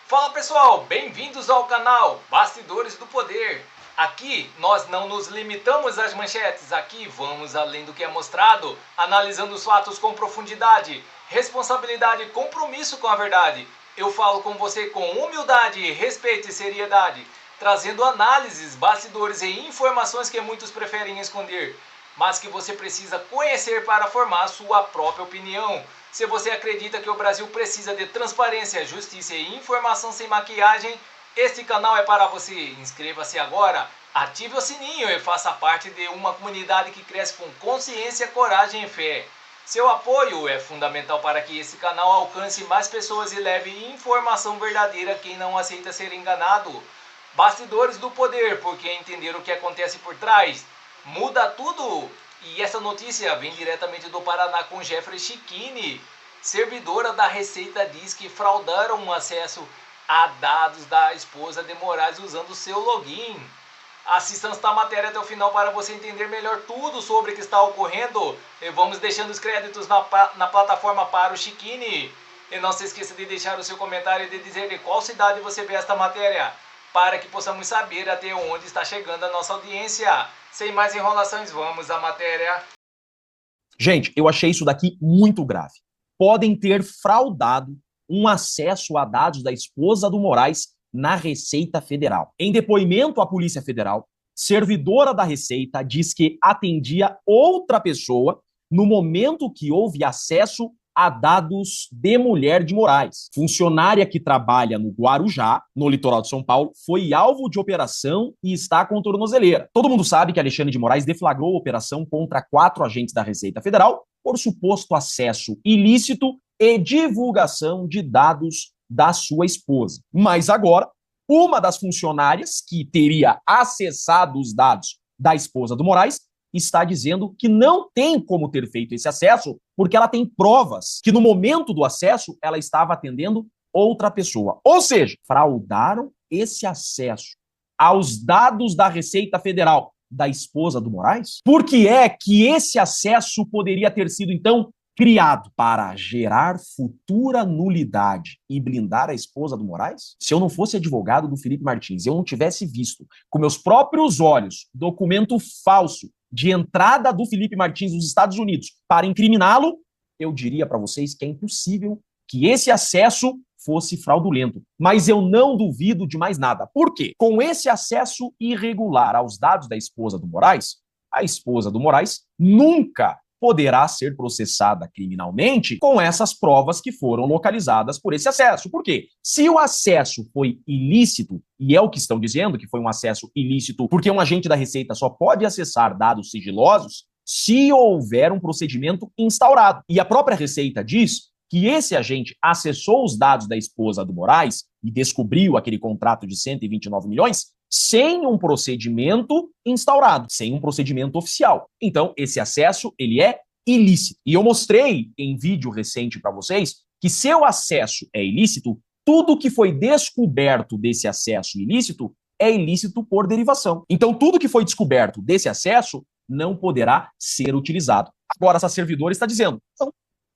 Fala pessoal, bem-vindos ao canal Bastidores do Poder. Aqui nós não nos limitamos às manchetes, aqui vamos além do que é mostrado, analisando os fatos com profundidade, responsabilidade e compromisso com a verdade. Eu falo com você com humildade, respeito e seriedade, trazendo análises, bastidores e informações que muitos preferem esconder, mas que você precisa conhecer para formar sua própria opinião. Se você acredita que o Brasil precisa de transparência, justiça e informação sem maquiagem, este canal é para você. Inscreva-se agora, ative o sininho e faça parte de uma comunidade que cresce com consciência, coragem e fé. Seu apoio é fundamental para que esse canal alcance mais pessoas e leve informação verdadeira a quem não aceita ser enganado. Bastidores do Poder, porque entender o que acontece por trás muda tudo. E essa notícia vem diretamente do Paraná com Jeffrey Chikini. Servidora da Receita diz que fraudaram um acesso a dados da esposa de Moraes usando seu login. Assista esta matéria até o final para você entender melhor tudo sobre o que está ocorrendo. E vamos deixando os créditos na plataforma para o Chikini. E não se esqueça de deixar o seu comentário e de dizer de qual cidade você vê esta matéria, para que possamos saber até onde está chegando a nossa audiência. Sem mais enrolações, vamos à matéria. Gente, eu achei isso daqui muito grave. Podem ter fraudado um acesso a dados da esposa do Moraes na Receita Federal. Em depoimento à Polícia Federal, servidora da Receita diz que atendia outra pessoa no momento que houve acesso a dados de mulher de Moraes. Funcionária que trabalha no Guarujá, no litoral de São Paulo, foi alvo de operação e está com tornozeleira. Todo mundo sabe que Alexandre de Moraes deflagrou a operação contra 4 agentes da Receita Federal por suposto acesso ilícito e divulgação de dados da sua esposa. Mas agora, uma das funcionárias que teria acessado os dados da esposa do Moraes está dizendo que não tem como ter feito esse acesso porque ela tem provas que no momento do acesso ela estava atendendo outra pessoa. Ou seja, fraudaram esse acesso aos dados da Receita Federal da esposa do Moraes? Por que é que esse acesso poderia ter sido, então, criado para gerar futura nulidade e blindar a esposa do Moraes? Se eu não fosse advogado do Felipe Martins, eu não tivesse visto com meus próprios olhos documento falso de entrada do Felipe Martins nos Estados Unidos para incriminá-lo, eu diria para vocês que é impossível que esse acesso fosse fraudulento. Mas eu não duvido de mais nada. Por quê? Com esse acesso irregular aos dados da esposa do Moraes, a esposa do Moraes nunca poderá ser processada criminalmente com essas provas que foram localizadas por esse acesso. Por quê? Se o acesso foi ilícito, e é o que estão dizendo que foi um acesso ilícito, porque um agente da Receita só pode acessar dados sigilosos se houver um procedimento instaurado. E a própria Receita diz que esse agente acessou os dados da esposa do Moraes e descobriu aquele contrato de 129 milhões sem um procedimento instaurado, sem um procedimento oficial. Então, esse acesso, ele é ilícito. E eu mostrei em vídeo recente para vocês que se o acesso é ilícito, tudo que foi descoberto desse acesso ilícito é ilícito por derivação. Então, tudo que foi descoberto desse acesso não poderá ser utilizado. Agora, essa servidora está dizendo,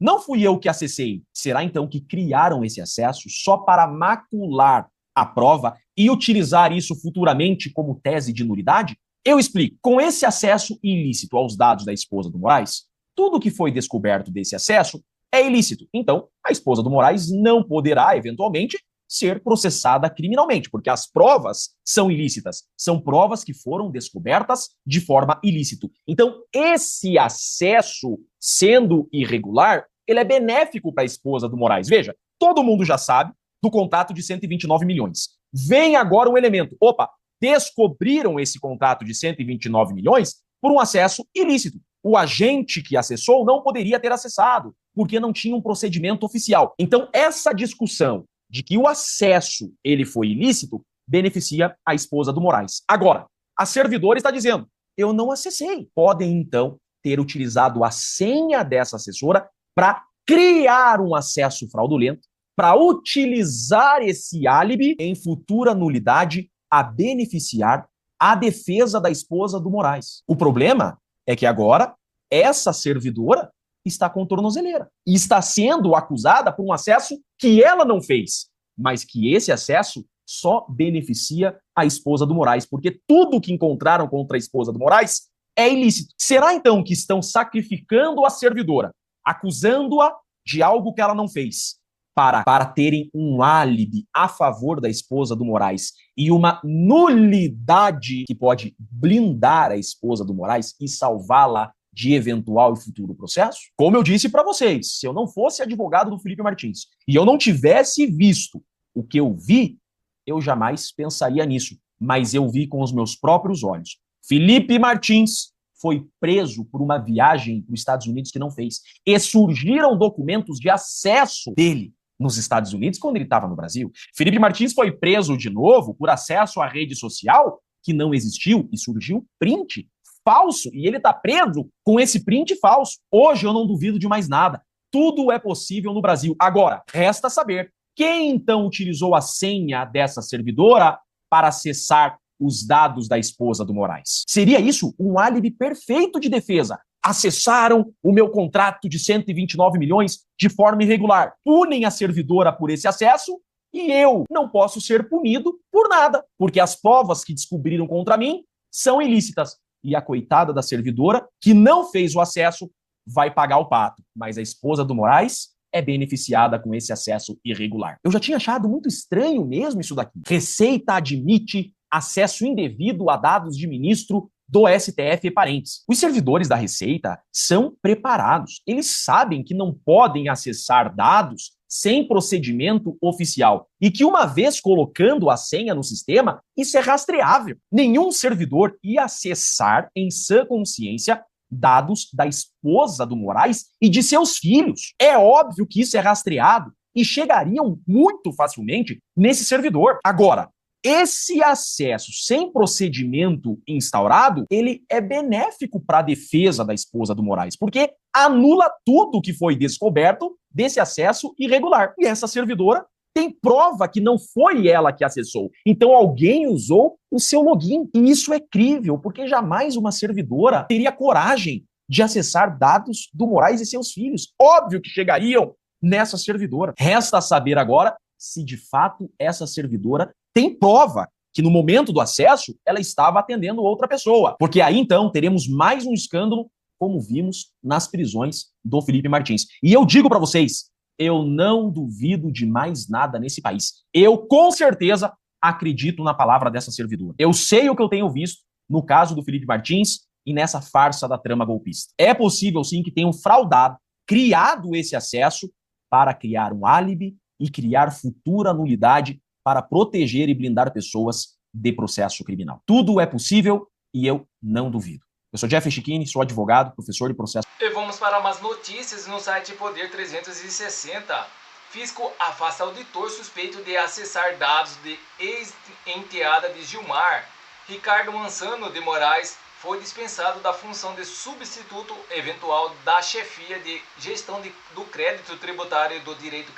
não fui eu que acessei. Será então que criaram esse acesso só para macular a prova e utilizar isso futuramente como tese de nulidade? Eu explico. Com esse acesso ilícito aos dados da esposa do Moraes, tudo que foi descoberto desse acesso é ilícito. Então, a esposa do Moraes não poderá, eventualmente, ser processada criminalmente, porque as provas são ilícitas. São provas que foram descobertas de forma ilícita. Então, esse acesso, sendo irregular, ele é benéfico para a esposa do Moraes. Veja, todo mundo já sabe do contrato de 129 milhões. Vem agora um elemento. Opa, descobriram esse contrato de 129 milhões por um acesso ilícito. O agente que acessou não poderia ter acessado, porque não tinha um procedimento oficial. Então, essa discussão de que o acesso ele foi ilícito beneficia a esposa do Moraes. Agora, a servidora está dizendo, eu não acessei. Podem, então, ter utilizado a senha dessa assessora para criar um acesso fraudulento, para utilizar esse álibi em futura nulidade a beneficiar a defesa da esposa do Moraes. O problema é que agora essa servidora está com tornozeleira e está sendo acusada por um acesso que ela não fez. mas que esse acesso só beneficia a esposa do Moraes, porque tudo que encontraram contra a esposa do Moraes é ilícito. Será então que estão sacrificando a servidora, acusando-a de algo que ela não fez, para terem um álibi a favor da esposa do Moraes e uma nulidade que pode blindar a esposa do Moraes e salvá-la de eventual e futuro processo? Como eu disse para vocês, se eu não fosse advogado do Felipe Martins e eu não tivesse visto o que eu vi, eu jamais pensaria nisso, mas eu vi com os meus próprios olhos. Felipe Martins foi preso por uma viagem para os Estados Unidos que não fez. E surgiram documentos de acesso dele nos Estados Unidos quando ele estava no Brasil. Felipe Martins foi preso de novo por acesso à rede social que não existiu e surgiu print falso. E ele está preso com esse print falso. Hoje eu não duvido de mais nada. Tudo é possível no Brasil. Agora, resta saber quem então utilizou a senha dessa servidora para acessar os dados da esposa do Moraes. Seria isso um álibi perfeito de defesa. Acessaram o meu contrato de 129 milhões de forma irregular. Punem a servidora por esse acesso e eu não posso ser punido por nada, porque as provas que descobriram contra mim são ilícitas. E a coitada da servidora, que não fez o acesso, vai pagar o pato. Mas a esposa do Moraes é beneficiada com esse acesso irregular. Eu já tinha achado muito estranho mesmo isso daqui. Receita admite acesso indevido a dados de ministro do STF e parentes. Os servidores da Receita são preparados. Eles sabem que não podem acessar dados sem procedimento oficial e que uma vez colocando a senha no sistema, isso é rastreável. Nenhum servidor ia acessar em sã consciência dados da esposa do Moraes e de seus filhos. É óbvio que isso é rastreado e chegariam muito facilmente nesse servidor. Agora, esse acesso sem procedimento instaurado, ele é benéfico para a defesa da esposa do Moraes, porque anula tudo que foi descoberto desse acesso irregular. E essa servidora tem prova que não foi ela que acessou. Então alguém usou o seu login. E isso é crível, porque jamais uma servidora teria coragem de acessar dados do Moraes e seus filhos. Óbvio que chegariam nessa servidora. Resta saber agora se de fato essa servidora tem prova que no momento do acesso ela estava atendendo outra pessoa. Porque aí então teremos mais um escândalo, como vimos nas prisões do Felipe Martins. E eu digo para vocês, eu não duvido de mais nada nesse país. Eu, com certeza, acredito na palavra dessa servidora. Eu sei o que eu tenho visto no caso do Felipe Martins e nessa farsa da trama golpista. É possível, sim, que tenham fraudado, criado esse acesso para criar um álibi e criar futura nulidade para proteger e blindar pessoas de processo criminal. Tudo é possível e eu não duvido. Eu sou Jeff Chiquini, sou advogado, professor de processo. E vamos para umas notícias no site Poder 360. Fisco afasta auditor suspeito de acessar dados de ex-enteada de Gilmar. Ricardo Mansano de Moraes foi dispensado da função de substituto eventual da chefia de gestão do crédito tributário e do direito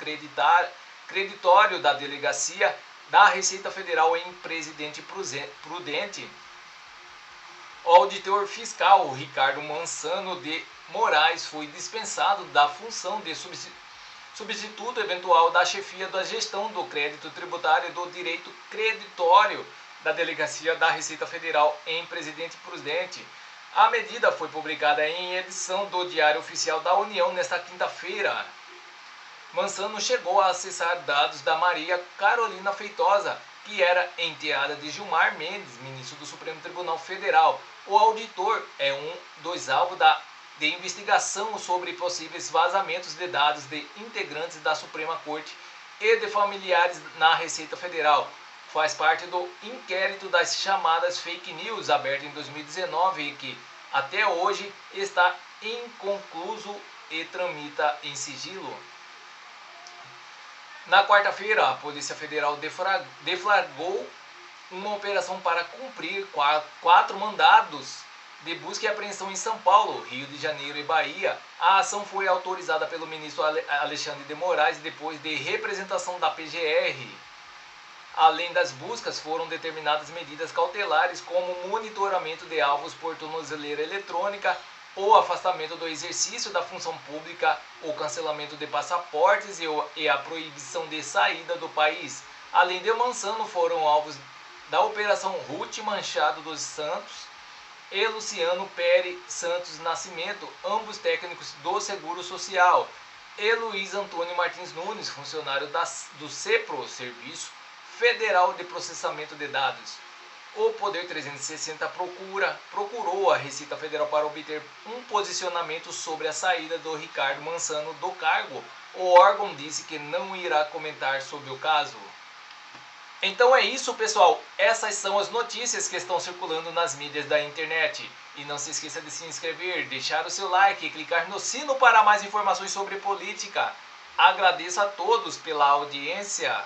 creditório da Delegacia da Receita Federal em Presidente Prudente. O auditor fiscal Ricardo Mansano de Moraes foi dispensado da função de substituto eventual da chefia da gestão do crédito tributário e do direito creditório da Delegacia da Receita Federal em Presidente Prudente. A medida foi publicada em edição do Diário Oficial da União nesta quinta-feira. Mansano chegou a acessar dados da Maria Carolina Feitosa, que era enteada de Gilmar Mendes, ministro do Supremo Tribunal Federal. O auditor é um dos alvos de investigação sobre possíveis vazamentos de dados de integrantes da Suprema Corte e de familiares na Receita Federal. Faz parte do inquérito das chamadas fake news, aberto em 2019 e que, até hoje, está inconcluso e tramita em sigilo. Na quarta-feira, a Polícia Federal deflagrou uma operação para cumprir quatro mandados de busca e apreensão em São Paulo, Rio de Janeiro e Bahia. A ação foi autorizada pelo ministro Alexandre de Moraes depois de representação da PGR. Além das buscas, foram determinadas medidas cautelares como monitoramento de alvos por tornozeleira eletrônica, o afastamento do exercício da função pública, o cancelamento de passaportes e a proibição de saída do país. Além de Mansano, foram alvos da Operação Ruth Machado dos Santos e Luciano Pérez Santos Nascimento, ambos técnicos do Seguro Social, e Luiz Antônio Martins Nunes, funcionário do CEPRO, Serviço Federal de Processamento de Dados. O Poder 360 procurou a Receita Federal para obter um posicionamento sobre a saída do Ricardo Mansano do cargo. O órgão disse que não irá comentar sobre o caso. Então é isso, pessoal. Essas são as notícias que estão circulando nas mídias da internet. E não se esqueça de se inscrever, deixar o seu like e clicar no sino para mais informações sobre política. Agradeço a todos pela audiência.